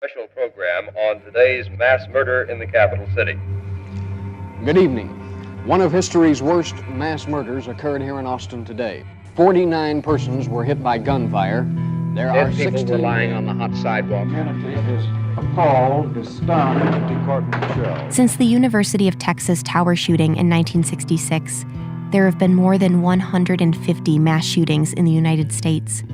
special program on today's mass murder in the capital city. Good evening. One of history's worst mass murders occurred here in Austin today. 49 persons were hit by gunfire. There are 16 people lying on the hot sidewalk. Humanity is appalled, is stunned, department shell. Since the University of Texas tower shooting in 1966, there have been more than 150 mass shootings in the United States.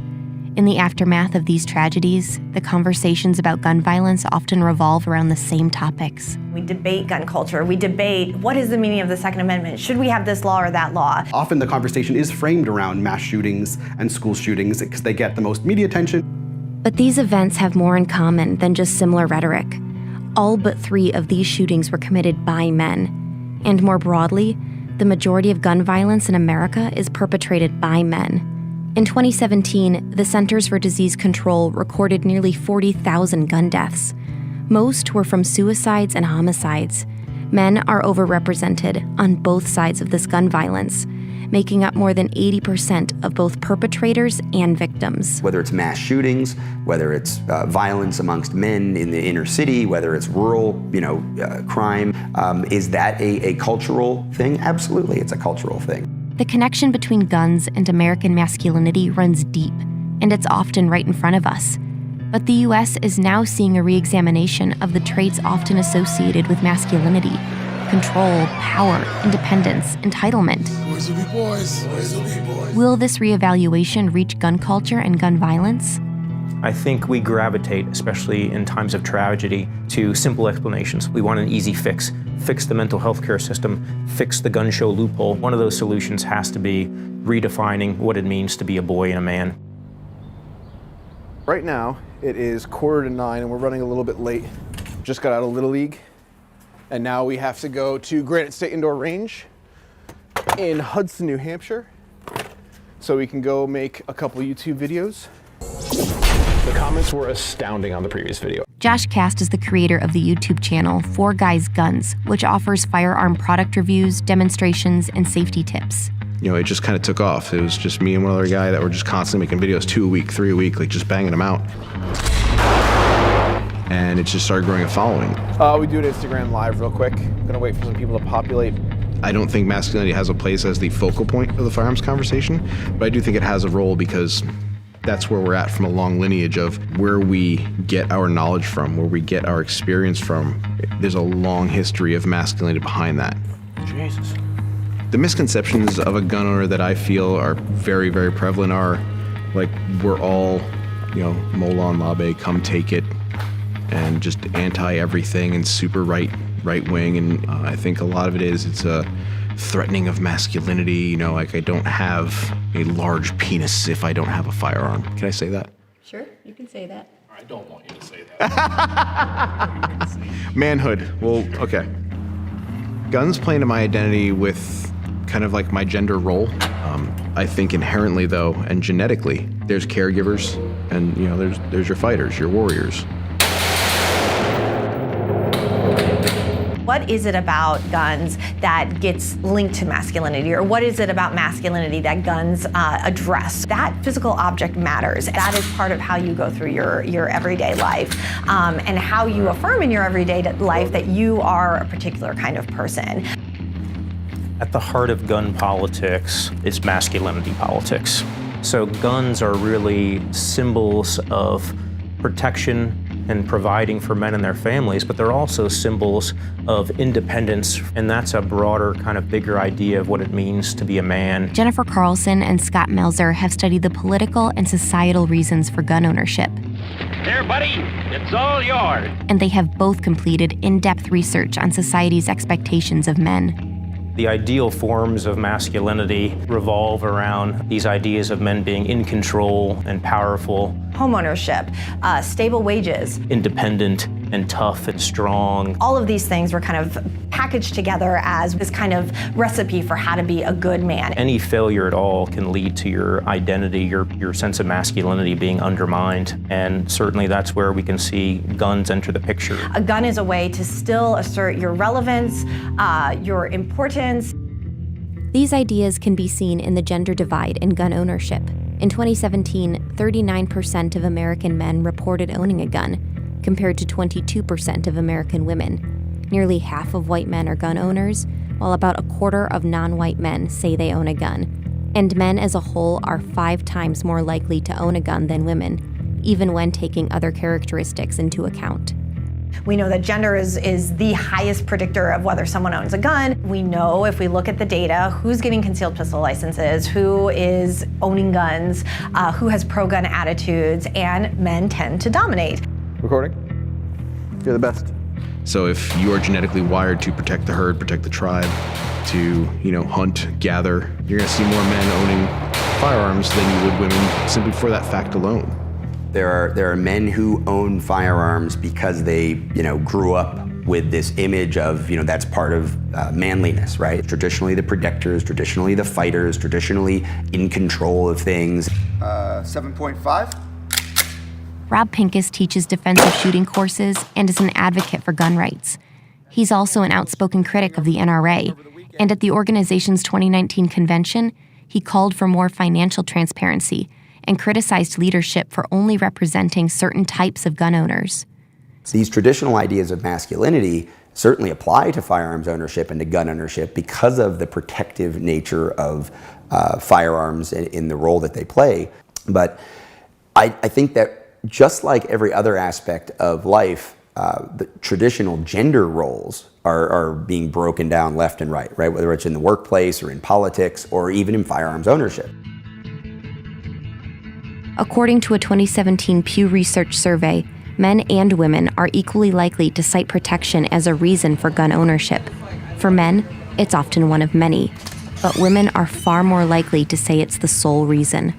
In the aftermath of these tragedies, the conversations about gun violence often revolve around the same topics. We debate gun culture. We debate what is the meaning of the Second Amendment? Should we have this law or that law? Often the conversation is framed around mass shootings and school shootings because they get the most media attention. But these events have more in common than just similar rhetoric. All but 3 of these shootings were committed by men. And more broadly, the majority of gun violence in America is perpetrated by men. In 2017, the Centers for Disease Control recorded nearly 40,000 gun deaths. Most were from suicides and homicides. Men are overrepresented on both sides of this gun violence, making up more than 80% of both perpetrators and victims. Whether it's mass shootings, whether it's violence amongst men in the inner city, whether it's rural, crime, is that a cultural thing? Absolutely, it's a cultural thing. The connection between guns and American masculinity runs deep, and it's often right in front of us. But the U.S. is now seeing a re-examination of the traits often associated with masculinity: control, power, independence, entitlement. Boys will be boys. Boys will be boys. Will this reevaluation reach gun culture and gun violence? I think we gravitate, especially in times of tragedy, to simple explanations. We want an easy fix. Fix the mental health care system, fix the gun show loophole. One of those solutions has to be redefining what it means to be a boy and a man. Right now, it is 8:45 and we're running a little bit late. Just got out of Little League, and now we have to go to Granite State Indoor Range in Hudson, New Hampshire, so we can go make a couple YouTube videos. The comments were astounding on the previous video. Josh Cast is the creator of the YouTube channel 4 Guys Guns, which offers firearm product reviews, demonstrations, and safety tips. It just kind of took off. It was just me and one other guy that were just constantly making videos 2 a week, 3 a week, like just banging them out. And it just started growing a following. We do it Instagram Live real quick. Gonna wait for some people to populate. I don't think masculinity has a place as the focal point of the firearms conversation, but I do think it has a role because that's where we're at from a long lineage of where we get our knowledge from, where we get our experience from. There's a long history of masculinity behind that. Jesus. The misconceptions of a gun owner that I feel are very, very prevalent are like we're all, Molon Labe, come take it, and just anti-everything and super right wing. And I think a lot of it is it's a threatening of masculinity, like I don't have a large penis if I don't have a firearm. Can I say that? Sure, you can say that. I don't want you to say that. Manhood. Well, okay. Guns play into my identity with kind of like my gender role. I think inherently though, and genetically, there's caregivers and there's your fighters, your warriors. What is it about guns that gets linked to masculinity, or what is it about masculinity that guns address? That physical object matters. That is part of how you go through your everyday life, and how you affirm in your everyday life that you are a particular kind of person. At the heart of gun politics is masculinity politics. So guns are really symbols of protection and providing for men and their families, but they're also symbols of independence, and that's a broader, kind of bigger idea of what it means to be a man. Jennifer Carlson and Scott Melzer have studied the political and societal reasons for gun ownership. Here, buddy, it's all yours. And they have both completed in-depth research on society's expectations of men. The ideal forms of masculinity revolve around these ideas of men being in control and powerful. Homeownership, stable wages. Independent and tough and strong. All of these things were kind of packaged together as this kind of recipe for how to be a good man. Any failure at all can lead to your identity, your sense of masculinity being undermined. And certainly that's where we can see guns enter the picture. A gun is a way to still assert your relevance, your importance. These ideas can be seen in the gender divide in gun ownership. In 2017, 39% of American men reported owning a gun. compared to 22% of American women. Nearly half of white men are gun owners, while about a quarter of non-white men say they own a gun. And men as a whole are 5 times more likely to own a gun than women, even when taking other characteristics into account. We know that gender is the highest predictor of whether someone owns a gun. We know if we look at the data, who's getting concealed pistol licenses, who is owning guns, who has pro-gun attitudes, and men tend to dominate. Recording? You're the best. So if you are genetically wired to protect the herd, protect the tribe, to, hunt, gather, you're gonna see more men owning firearms than you would women simply for that fact alone. There are men who own firearms because they, grew up with this image of, that's part of manliness, right? Traditionally the protectors, traditionally the fighters, traditionally in control of things. 7.5. Rob Pincus teaches defensive shooting courses and is an advocate for gun rights. He's also an outspoken critic of the NRA, and at the organization's 2019 convention, he called for more financial transparency and criticized leadership for only representing certain types of gun owners. These traditional ideas of masculinity certainly apply to firearms ownership and to gun ownership because of the protective nature of firearms in the role that they play. But I think that just like every other aspect of life, the traditional gender roles are being broken down left and right, whether it's in the workplace or in politics or even in firearms ownership. According to a 2017 Pew Research survey, men and women are equally likely to cite protection as a reason for gun ownership. For men, it's often one of many, but women are far more likely to say it's the sole reason.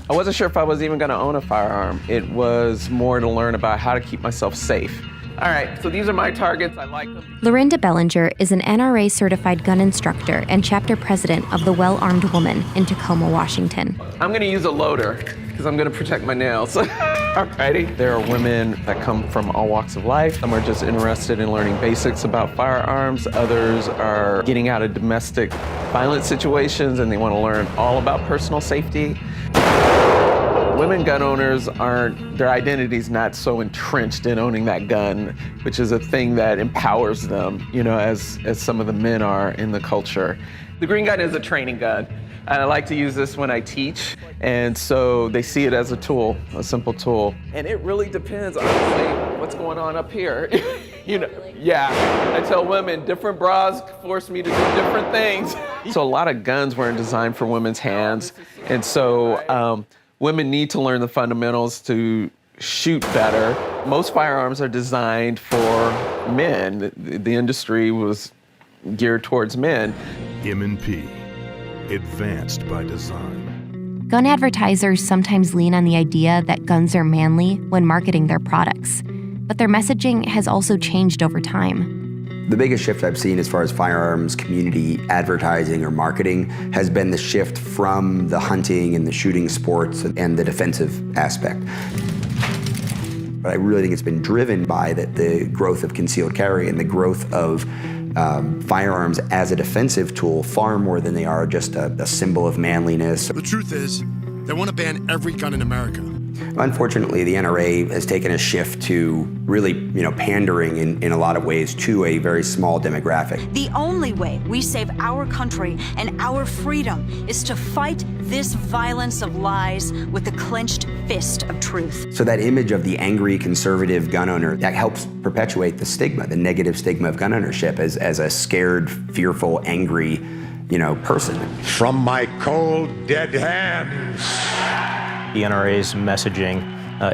I wasn't sure if I was even going to own a firearm. It was more to learn about how to keep myself safe. All right, so these are my targets. I like them. Lorinda Bellinger is an NRA-certified gun instructor and chapter president of the Well-Armed Woman in Tacoma, Washington. I'm going to use a loader because I'm going to protect my nails. Alrighty. There are women that come from all walks of life. Some are just interested in learning basics about firearms. Others are getting out of domestic violence situations and they want to learn all about personal safety. Women gun owners their identity's not so entrenched in owning that gun, which is a thing that empowers them, as some of the men are in the culture. The green gun is a training gun. And I like to use this when I teach, and so they see it as a tool, a simple tool. And it really depends, honestly, what's going on up here. Yeah, I tell women, different bras force me to do different things. So a lot of guns weren't designed for women's hands, and so women need to learn the fundamentals to shoot better. Most firearms are designed for men. The industry was geared towards men. M&P. Advanced by design. Gun advertisers sometimes lean on the idea that guns are manly when marketing their products, but their messaging has also changed over time. The biggest shift I've seen as far as firearms community advertising or marketing has been the shift from the hunting and the shooting sports and the defensive aspect. But I really think it's been driven by the growth of concealed carry and the growth of firearms as a defensive tool far more than they are just a symbol of manliness. The truth is, they want to ban every gun in America. Unfortunately, the NRA has taken a shift to really, pandering in a lot of ways to a very small demographic. The only way we save our country and our freedom is to fight this violence of lies with the clenched fist of truth. So that image of the angry conservative gun owner, that helps perpetuate the stigma, the negative stigma of gun ownership as a scared, fearful, angry, person. From my cold, dead hands. The NRA's messaging,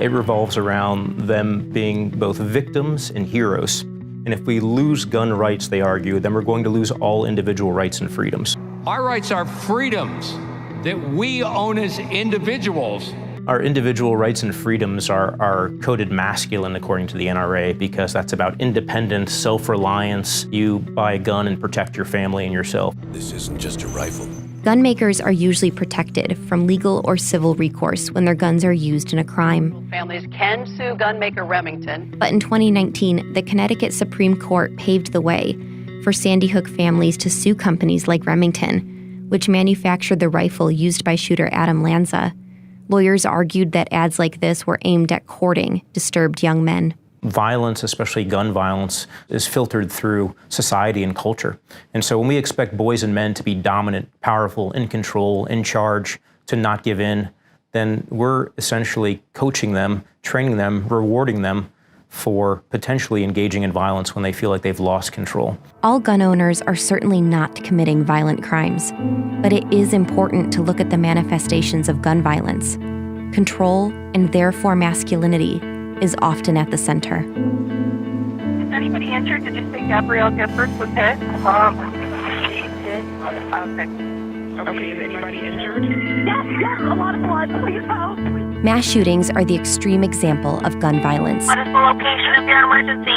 it revolves around them being both victims and heroes. And if we lose gun rights, they argue, then we're going to lose all individual rights and freedoms. Our rights are freedoms that we own as individuals. Our individual rights and freedoms are coded masculine according to the NRA because that's about independence, self-reliance. You buy a gun and protect your family and yourself. This isn't just a rifle. Gun makers are usually protected from legal or civil recourse when their guns are used in a crime. Families can sue gunmaker Remington. But in 2019, the Connecticut Supreme Court paved the way for Sandy Hook families to sue companies like Remington, which manufactured the rifle used by shooter Adam Lanza. Lawyers argued that ads like this were aimed at courting disturbed young men. Violence, especially gun violence, is filtered through society and culture. And so when we expect boys and men to be dominant, powerful, in control, in charge, to not give in, then we're essentially coaching them, training them, rewarding them for potentially engaging in violence when they feel like they've lost control. All gun owners are certainly not committing violent crimes, but it is important to look at the manifestations of gun violence. Control, and therefore masculinity, is often at the center. Is anybody injured? Did you say Gabrielle Gifford was hit? She did. Okay, is anybody injured? Yes, a lot of blood. Please help. Mass shootings are the extreme example of gun violence. What is the location of your emergency?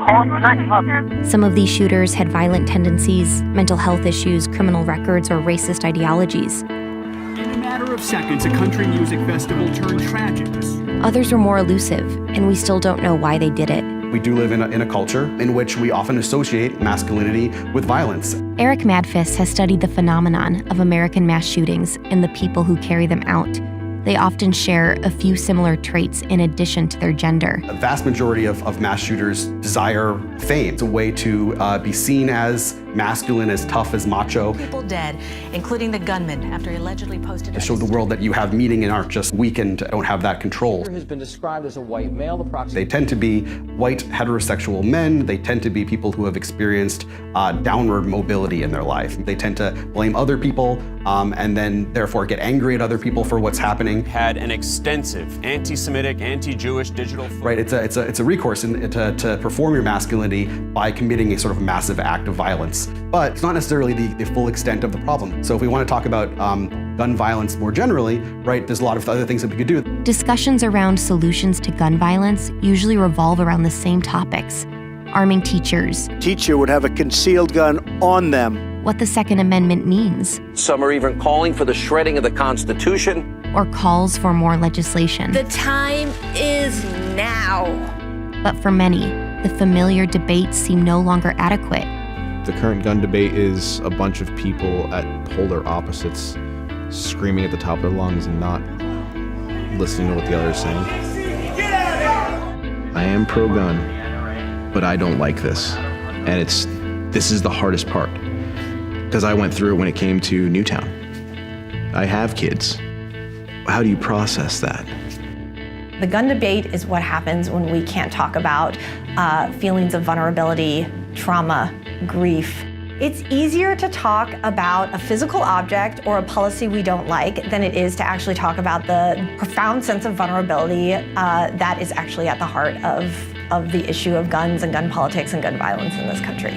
Call 911. Some of these shooters had violent tendencies, mental health issues, criminal records, or racist ideologies. In a matter of seconds, a country music festival turned tragic. Others were more elusive, and we still don't know why they did it. We do live in a culture in which we often associate masculinity with violence. Eric Madfist has studied the phenomenon of American mass shootings and the people who carry them out. They often share a few similar traits in addition to their gender. A vast majority of mass shooters desire fame. It's a way to be seen as masculine, as tough, as macho. People dead, including the gunman, after he allegedly posted... To show the world that you have meaning and aren't just weak and don't have that control. Has been described as a white male. They tend to be white heterosexual men. They tend to be people who have experienced downward mobility in their life. They tend to blame other people and then therefore get angry at other people for what's happening. Had an extensive anti-Semitic, anti-Jewish digital... Right, it's a recourse to perform your masculinity by committing a sort of massive act of violence. But it's not necessarily the full extent of the problem. So if we want to talk about gun violence more generally, right, there's a lot of other things that we could do. Discussions around solutions to gun violence usually revolve around the same topics: arming teachers, teacher would have a concealed gun on them, what the Second Amendment means. Some are even calling for the shredding of the Constitution, or calls for more legislation. The time is now. But for many, the familiar debates seem no longer adequate. The current gun debate is a bunch of people at polar opposites screaming at the top of their lungs and not listening to what the other is saying. I am pro-gun, but I don't like this. And this is the hardest part, because I went through it when it came to Newtown. I have kids. How do you process that? The gun debate is what happens when we can't talk about feelings of vulnerability, trauma, grief. It's easier to talk about a physical object or a policy we don't like than it is to actually talk about the profound sense of vulnerability that is actually at the heart of the issue of guns and gun politics and gun violence in this country.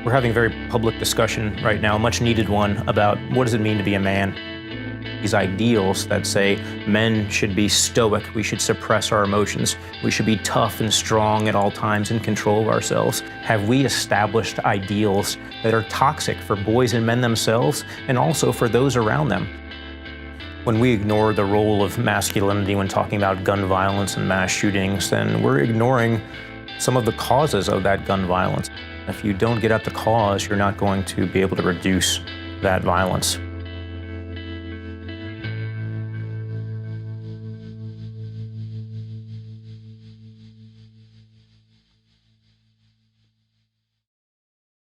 We're having a very public discussion right now, a much needed one, about what does it mean to be a man? These ideals that say men should be stoic, we should suppress our emotions, we should be tough and strong at all times, in control of ourselves. Have we established ideals that are toxic for boys and men themselves and also for those around them? When we ignore the role of masculinity when talking about gun violence and mass shootings, then we're ignoring some of the causes of that gun violence. If you don't get at the cause, you're not going to be able to reduce that violence.